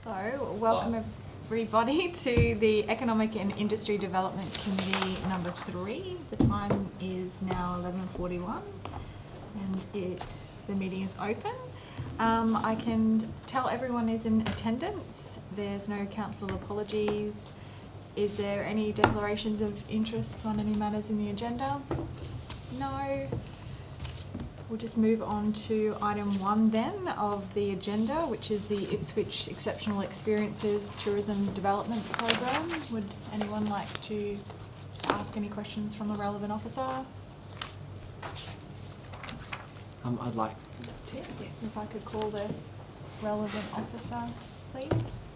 So, welcome everybody to the Economic and Industry Development Committee number 3. The time is now 11:41 and the meeting is open. I can tell everyone is in attendance. There's no council apologies. Is there any declarations of interests on any matters in the agenda? No. We'll just move on to item 1 then of the agenda, which is the Ipswich Exceptional Experiences Tourism Development Program. Would anyone like to ask any questions from a relevant officer? I'd like to. If I could call the relevant officer, please.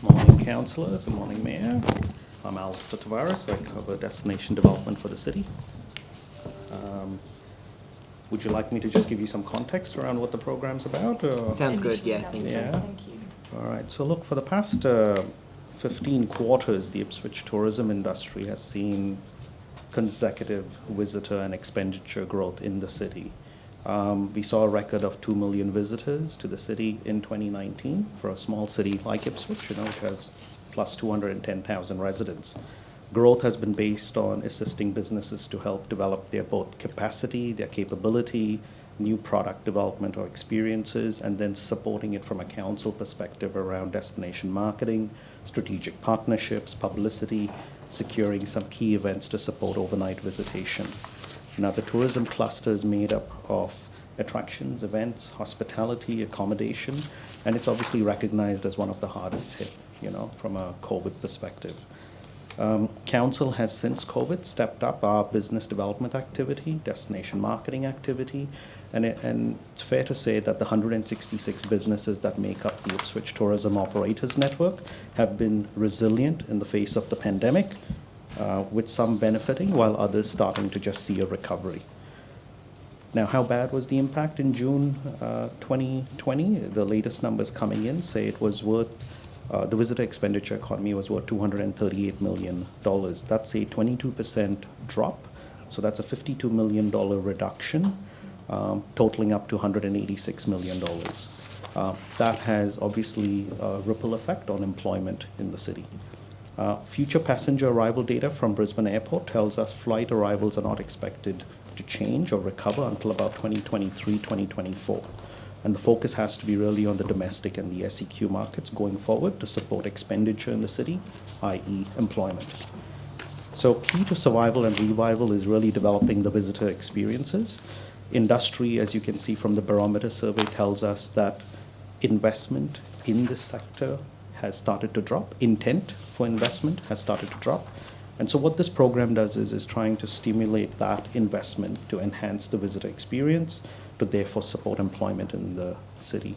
Morning, councillors. Good morning, Mayor. I'm Alistair Tavares. I cover destination development for the city. Would you like me to just give you some context around what the program's about? Or? Sounds good, yeah. Thank you. All right. So look, for the past 15 quarters, the Ipswich tourism industry has seen consecutive visitor and expenditure growth in the city. We saw a record of 2 million visitors to the city in 2019 for a small city like Ipswich, which has plus 210,000 residents. Growth has been based on assisting businesses to help develop their both capacity, their capability, new product development or experiences, and then supporting it from a council perspective around destination marketing, strategic partnerships, publicity, securing some key events to support overnight visitation. Now, the tourism cluster is made up of attractions, events, hospitality, accommodation, and it's obviously recognized as one of the hardest hit, from a COVID perspective. Council has since COVID stepped up our business development activity, destination marketing activity, and it's fair to say that the 166 businesses that make up the Ipswich Tourism Operators Network have been resilient in the face of the pandemic, with some benefiting while others starting to just see a recovery. Now, how bad was the impact in June 2020? The latest numbers coming in say it was worth, the visitor expenditure economy was worth $238 million. That's a 22% drop. So that's a $52 million reduction, totaling up to $186 million. That has obviously a ripple effect on employment in the city. Future passenger arrival data from Brisbane Airport tells us flight arrivals are not expected to change or recover until about 2023, 2024. And the focus has to be really on the domestic and the SEQ markets going forward to support expenditure in the city, i.e. employment. So key to survival and revival is really developing the visitor experiences. Industry, as you can see from the barometer survey, tells us that investment in this sector has started to drop. Intent for investment has started to drop. And so what this program does is trying to stimulate that investment to enhance the visitor experience, to therefore support employment in the city.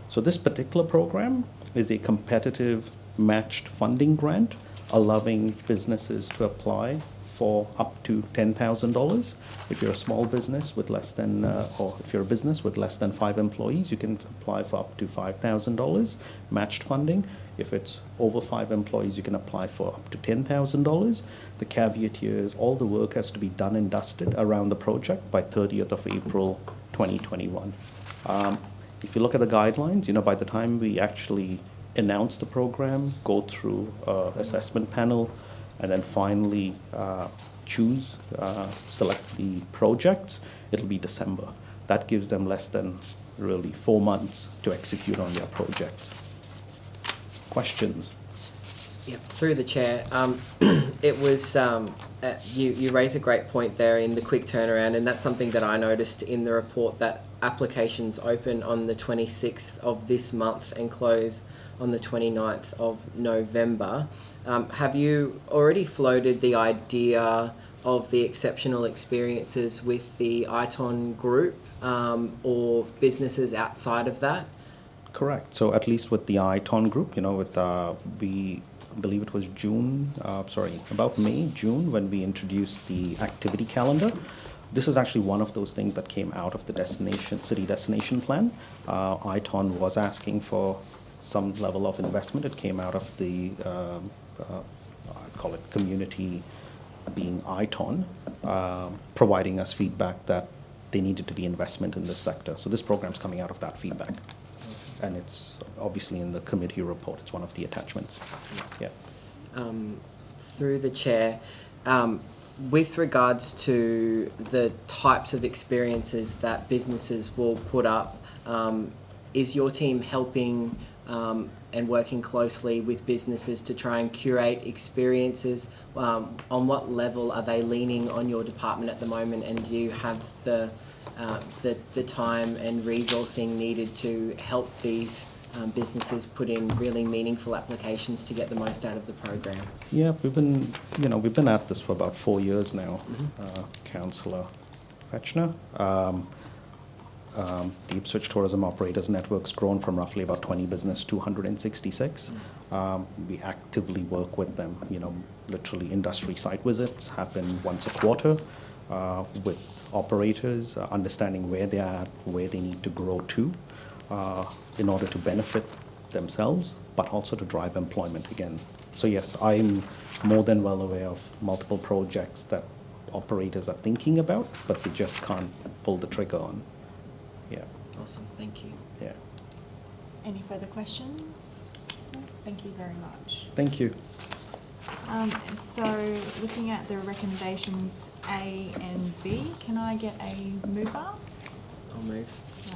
So this particular program is a competitive matched funding grant, allowing businesses to apply for up to $10,000. If you're a small business with less than, or if you're a business with less than 5 employees, you can apply for up to $5,000 matched funding. If it's over 5 employees, you can apply for up to $10,000. The caveat here is all the work has to be done and dusted around the project by 30th of April 2021. If you look at the guidelines, by the time we actually announce the program, go through assessment panel, and then finally select the projects, it'll be December. That gives them less than really 4 months to execute on their projects. Questions? Yeah, through the chair. It was, you raise a great point there in the quick turnaround, and that's something that I noticed in the report, that applications open on the 26th of this month and close on the 29th of November. Have you already floated the idea of the exceptional experiences with the ITON group or businesses outside of that? Correct. So at least with the ITON group, we believe it was about May, June, when we introduced the activity calendar. This is actually one of those things that came out of the city destination plan. ITON was asking for some level of investment. It came out of the, I call it community being ITON, providing us feedback that they needed to be investment in this sector. So this program's coming out of that feedback. Awesome. And it's obviously in the committee report. It's one of the attachments. Yeah. Through the chair, with regards to the types of experiences that businesses will put up, is your team helping and working closely with businesses to try and curate experiences? On what level are they leaning on your department at the moment, and do you have the time and resourcing needed to help these businesses put in really meaningful applications to get the most out of the program? Yeah, we've been at this for about 4 years now, Councillor Fetchner. The Ipswich Tourism Operators Network's grown from roughly about 20 business to 166. We actively work with them. Literally industry site visits happen once a quarter with operators, understanding where they are at, where they need to grow to, in order to benefit themselves, but also to drive employment again. So yes, I'm more than well aware of multiple projects that operators are thinking about, but they just can't pull the trigger on. Yeah. Awesome, thank you. Yeah. Any further questions? No? Thank you very much. Thank you. And so, looking at the recommendations A and B, can I get a mover? I'll move.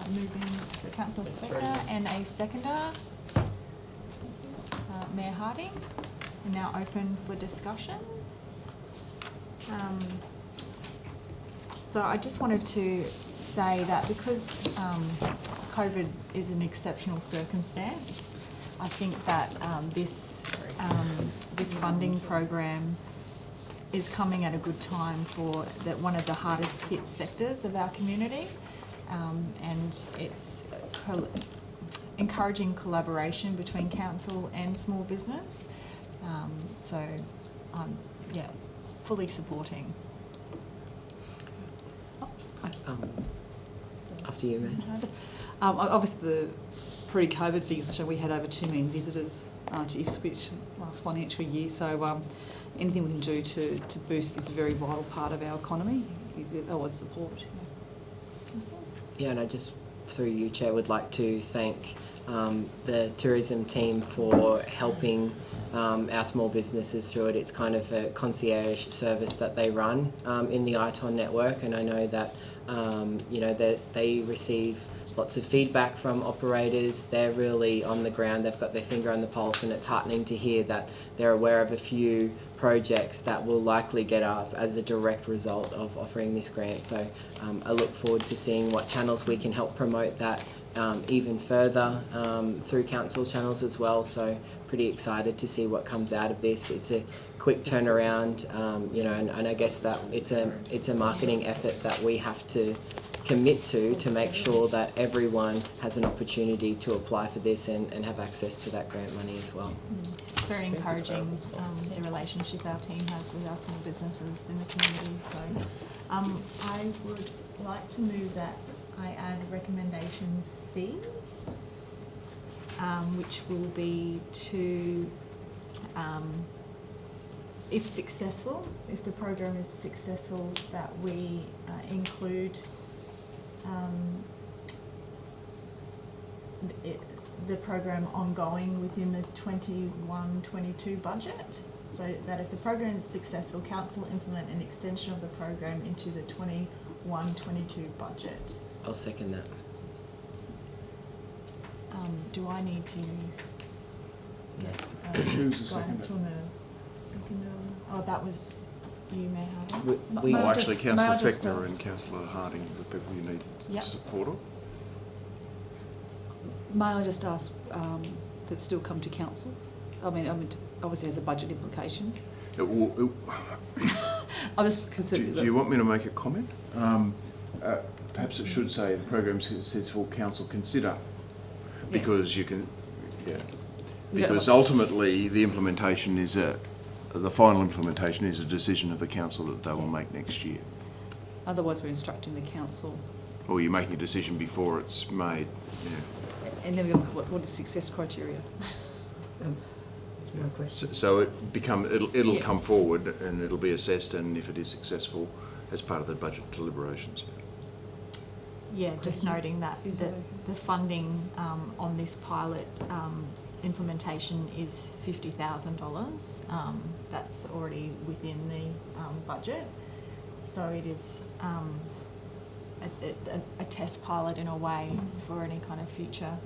Moving for Councillor Fletcher and a seconder, Mayor Harding. And now open for discussion. So I just wanted to say that because COVID is an exceptional circumstance, I think that this funding program is coming at a good time for one of the hardest hit sectors of our community, and it's encouraging collaboration between council and small business. So I'm fully supporting. After you, man. Obviously, the pre-COVID figures show we had over 2 million visitors to Ipswich last financial year. So anything we can do to boost this very vital part of our economy, I would support. Yeah, and I just, through you, Chair, would like to thank the tourism team for helping our small businesses through it. It's kind of a concierge service that they run in the ITON network, and I know that that they receive lots of feedback from operators. They're really on the ground, they've got their finger on the pulse, and it's heartening to hear that they're aware of a few projects that will likely get up as a direct result of offering this grant. So I look forward to seeing what channels we can help promote that even further through council channels as well. So pretty excited to see what comes out of this. It's a quick turnaround, and I guess that it's a marketing effort that we have to commit to make sure that everyone has an opportunity to apply for this and have access to that grant money as well. It's very encouraging, the relationship our team has with our small businesses in the community. So I would like to move that I add recommendation C, which will be to, if successful, if the program is successful, that we include the program ongoing within the 21-22 budget. So that if the program is successful, council will implement an extension of the program into the 21-22 budget. I'll second that. Do I need to No. Who's the guidance seconder? from the seconder? Oh, that was you, Mayor Harding. We May I actually, just- Councillor may I just Fechner ask- and Councillor Harding, the people you need Yep. support of. May I just ask that it still come to council? I mean, obviously has a budget implication. I just consider. Do you want me to make a comment? Perhaps it should say the program says for council consider, because you can, because ultimately the implementation is the final implementation is a decision of the council that they will make next year. Otherwise, we're instructing the council. Or you're making a decision before it's made. Yeah. And then we're going to look what is success criteria. So it'll Yeah. come forward and it'll be assessed, and if it is successful, as part of the budget deliberations. Yeah, just noting that Is that it- the funding on this pilot implementation is $50,000. That's already within the budget. So it is a test pilot in a way for any kind of future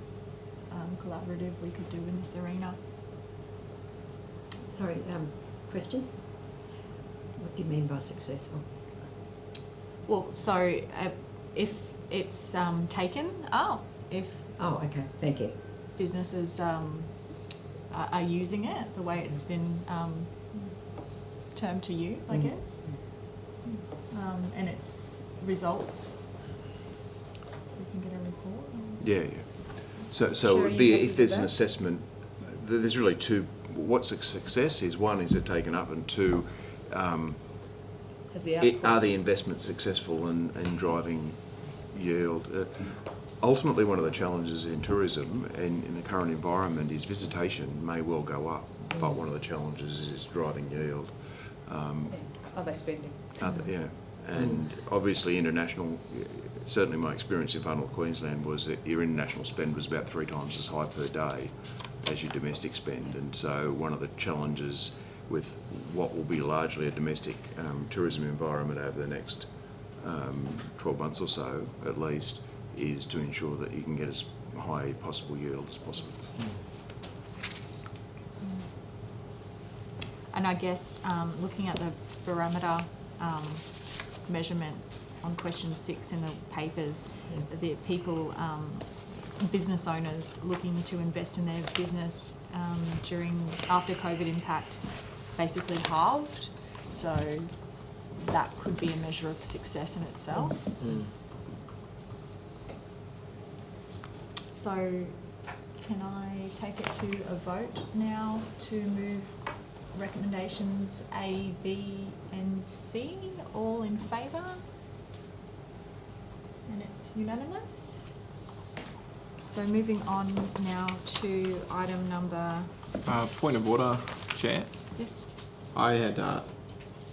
collaborative we could do in this arena. Sorry, question? What do you mean by successful? Well, so if it's taken up, if Oh, okay, thank you. businesses are using it the way it's been termed to use, I guess, and its results, we can get a report. Yeah. So it Sure, would you be, happy if there's with an that? assessment, there's really two, what's a success is, one, is it taken up, and two, Has the are outputs? the investments successful in driving yield? Ultimately, one of the challenges in tourism and in the current environment is visitation may well go up, but one of the challenges is driving yield. Are they spending? Yeah, and obviously international, certainly my experience in Far North Queensland was that your international spend was about 3 times as high per day as your domestic spend, and so one of the challenges with what will be largely a domestic tourism environment over the next 12 months or so at least is to ensure that you can get as high a possible yield as possible. And I guess looking at the barometer measurement on question 6 in the papers, the people, business owners looking to invest in their business after COVID impact basically halved. So that could be a measure of success in itself. So can I take it to a vote now to move recommendations A, B and C, all in favour? And it's unanimous. So moving on now to item number, Point of order, Chair. yes, I had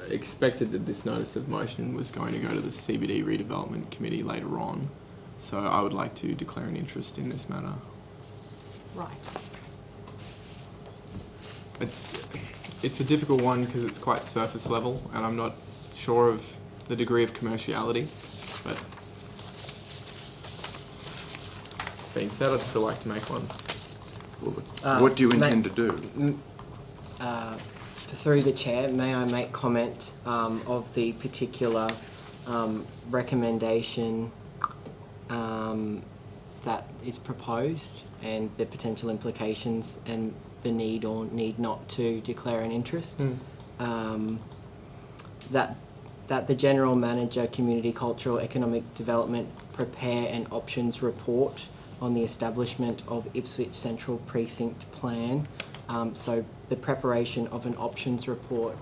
expected that this notice of motion was going to go to the CBD Redevelopment Committee later on, so I would like to declare an interest in this matter. right. It's a difficult one because it's quite surface level, and I'm not sure of the degree of commerciality, but being said, I'd still like to make one. What do you intend to do? Through the chair, may I make comment of the particular recommendation that is proposed and the potential implications and the need or need not to declare an interest? That the General Manager, Community, Cultural, Economic Development prepare an options report on the establishment of Ipswich Central Precinct Plan. So the preparation of an options report,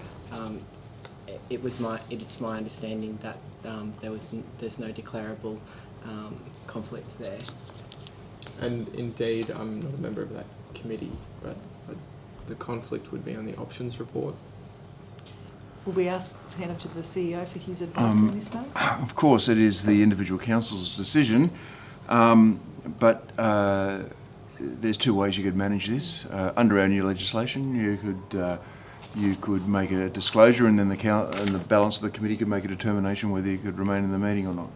it's my understanding that there's no declarable conflict there. And indeed, I'm not a member of that committee, but the conflict would be on the options report. Will we hand up to the CEO for his advice on this matter? Of course, it is the individual council's decision, but there's 2 ways you could manage this. Under our new legislation, you could make a disclosure, and then the balance of the committee could make a determination whether you could remain in the meeting or not.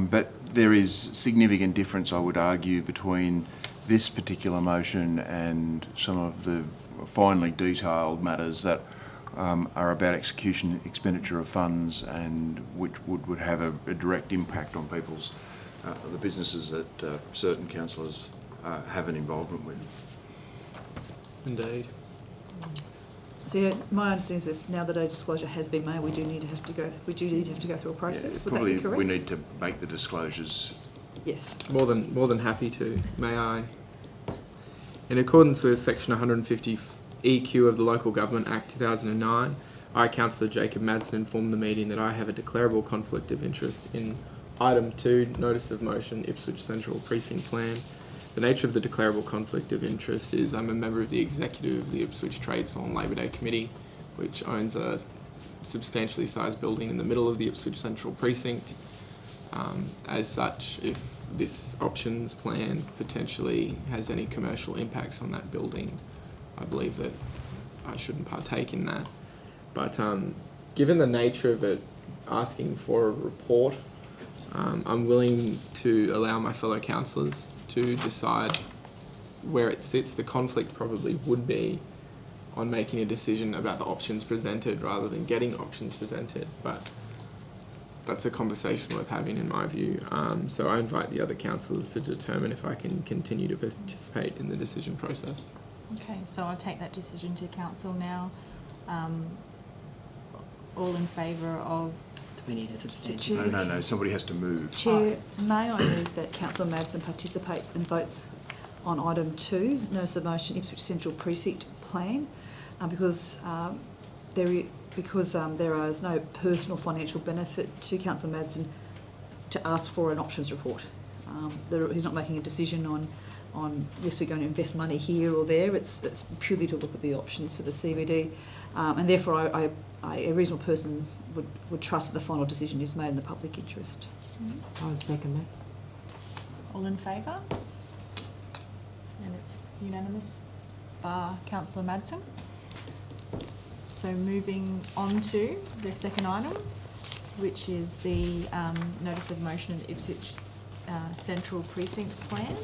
But there is significant difference, I would argue, between this particular motion and some of the finely detailed matters that are about expenditure of funds, and which would have a direct impact on people's the businesses that certain councillors have an involvement with. Indeed. So yeah, my understanding is that now that a disclosure has been made, we do need to have to go through a process. Would that Probably be correct? we need to make the disclosures. Yes. More than happy to. May I? In accordance with Section 150 EQ of the Local Government Act 2009, I, Councillor Jacob Madsen, inform the meeting that I have a declarable conflict of interest in Item 2, Notice of Motion, Ipswich Central Precinct Plan. The nature of the declarable conflict of interest is I'm a member of the executive of the Ipswich Trades Hall and Labor Day Committee, which owns a substantially sized building in the middle of the Ipswich Central Precinct. As such, if this options plan potentially has any commercial impacts on that building, I believe that I shouldn't partake in that. But given the nature of it asking for a report, I'm willing to allow my fellow councillors to decide where it sits. The conflict probably would be on making a decision about the options presented rather than getting options presented, but that's a conversation worth having in my view. So I invite the other councillors to determine if I can continue to participate in the decision process. Okay, so I'll take that decision to council now. All in favour of... Do we need to substantiate? No, somebody has to move. Chair, may I move that Councillor Madsen participates and votes on item 2, notice of motion Ipswich Central Precinct Plan, because there is no personal financial benefit to Councillor Madsen to ask for an options report. He's not making a decision on yes, we're going to invest money here or there. It's purely to look at the options for the CBD, and therefore a reasonable person would trust that the final decision is made in the public interest. I would second that. All in favour? And it's unanimous, bar Councillor Madsen. So moving on to the second item, which is the notice of motion of the Ipswich Central Precinct Plan.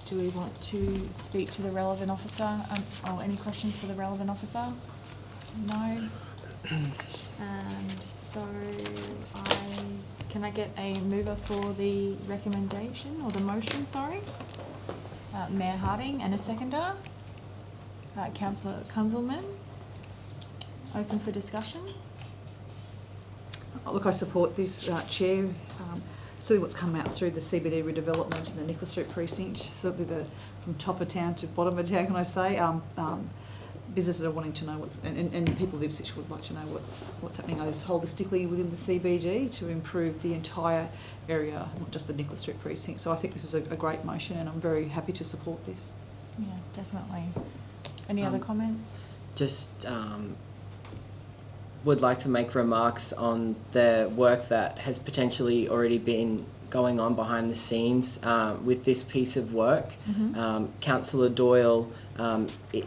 Do we want to speak to the relevant officer? Or any questions for the relevant officer? No. And so can I get a mover for the recommendation, or the motion, sorry? Mayor Harding, and a seconder? Councillor Kunzelman. Open for discussion. Look, I support this, Chair. Certainly what's come out through the CBD redevelopment in the Nicholas Street precinct, certainly from top of town to bottom of town, can I say, businesses are wanting to know and people of Ipswich would like to know what's happening holistically within the CBD to improve the entire area, not just the Nicholas Street precinct. So I think this is a great motion, and I'm very happy to support this. Yeah, definitely. Any other comments? Just would like to make remarks on the work that has potentially already been going on behind the scenes with this piece of work. Councillor Doyle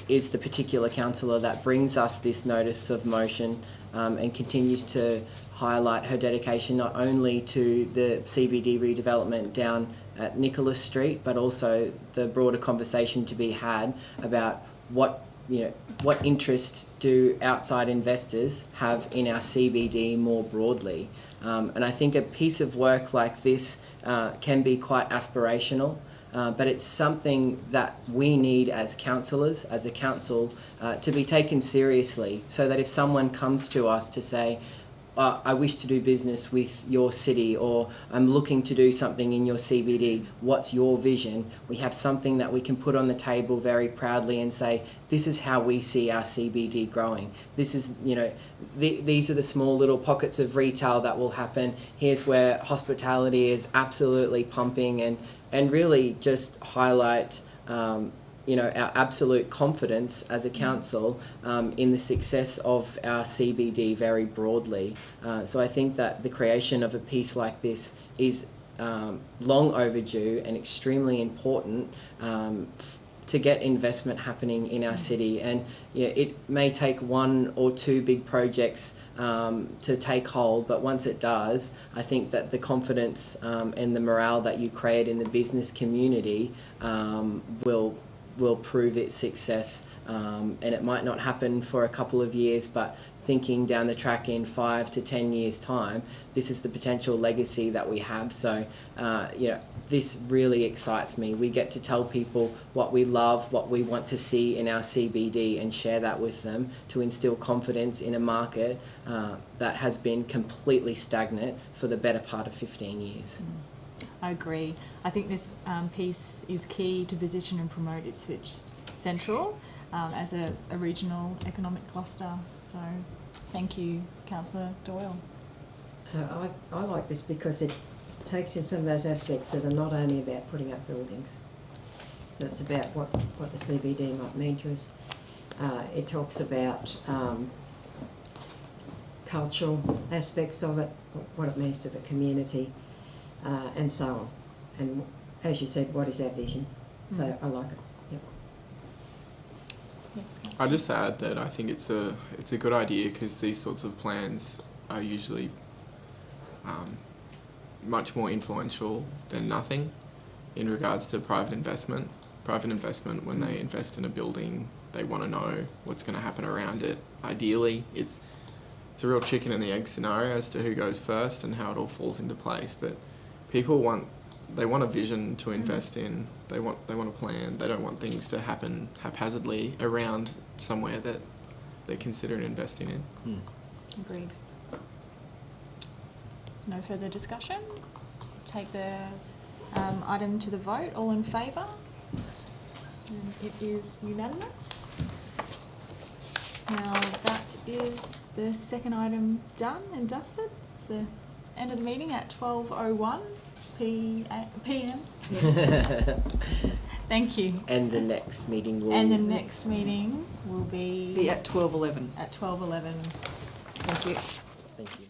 is the particular councillor that brings us this notice of motion and continues to highlight her dedication not only to the CBD redevelopment down at Nicholas Street, but also the broader conversation to be had about what interest do outside investors have in our CBD more broadly. And I think a piece of work like this can be quite aspirational, but it's something that we need as councillors, as a council, to be taken seriously, so that if someone comes to us to say, I wish to do business with your city, or I'm looking to do something in your CBD, what's your vision? We have something that we can put on the table very proudly and say, this is how we see our CBD growing. This is, these are the small little pockets of retail that will happen. Here's where hospitality is absolutely pumping, and really just highlight our absolute confidence as a council in the success of our CBD very broadly. So I think that the creation of a piece like this is long overdue and extremely important to get investment happening in our city. And it may take one or two big projects to take hold, but once it does, I think that the confidence and the morale that you create in the business community will prove its success, and it might not happen for a couple of years, but thinking down the track in 5 to 10 years time, this is the potential legacy that we have. So this really excites me. We get to tell people what we love, what we want to see in our CBD, and share that with them to instill confidence in a market that has been completely stagnant for the better part of 15 years. I agree. I think this piece is key to position and promote Ipswich Central as a regional economic cluster. So thank you, Councillor Doyle. I like this because it takes in some of those aspects that are not only about putting up buildings. So it's about what the CBD might mean to us. It talks about cultural aspects of it, what it means to the community, and so on. And as you said, what is our vision? So I like it. Yep. Yes, Councillor. I'll just add that I think it's a good idea because these sorts of plans are usually much more influential than nothing in regards to private investment. Private investment, when they invest in a building, they want to know what's going to happen around it. Ideally, it's a real chicken and the egg scenario as to who goes first and how it all falls into place. But people want a vision to invest in. They want a plan. They don't want things to happen haphazardly around somewhere that they're considering investing in. Agreed. No further discussion. Take the item to the vote. All in favour? And it is unanimous. Now that is the second item done and dusted. It's the end of the meeting at 12:01 p.m. Thank you. And the next meeting will... And the next meeting will be At 12:11. at 12:11. Thank you. Thank you.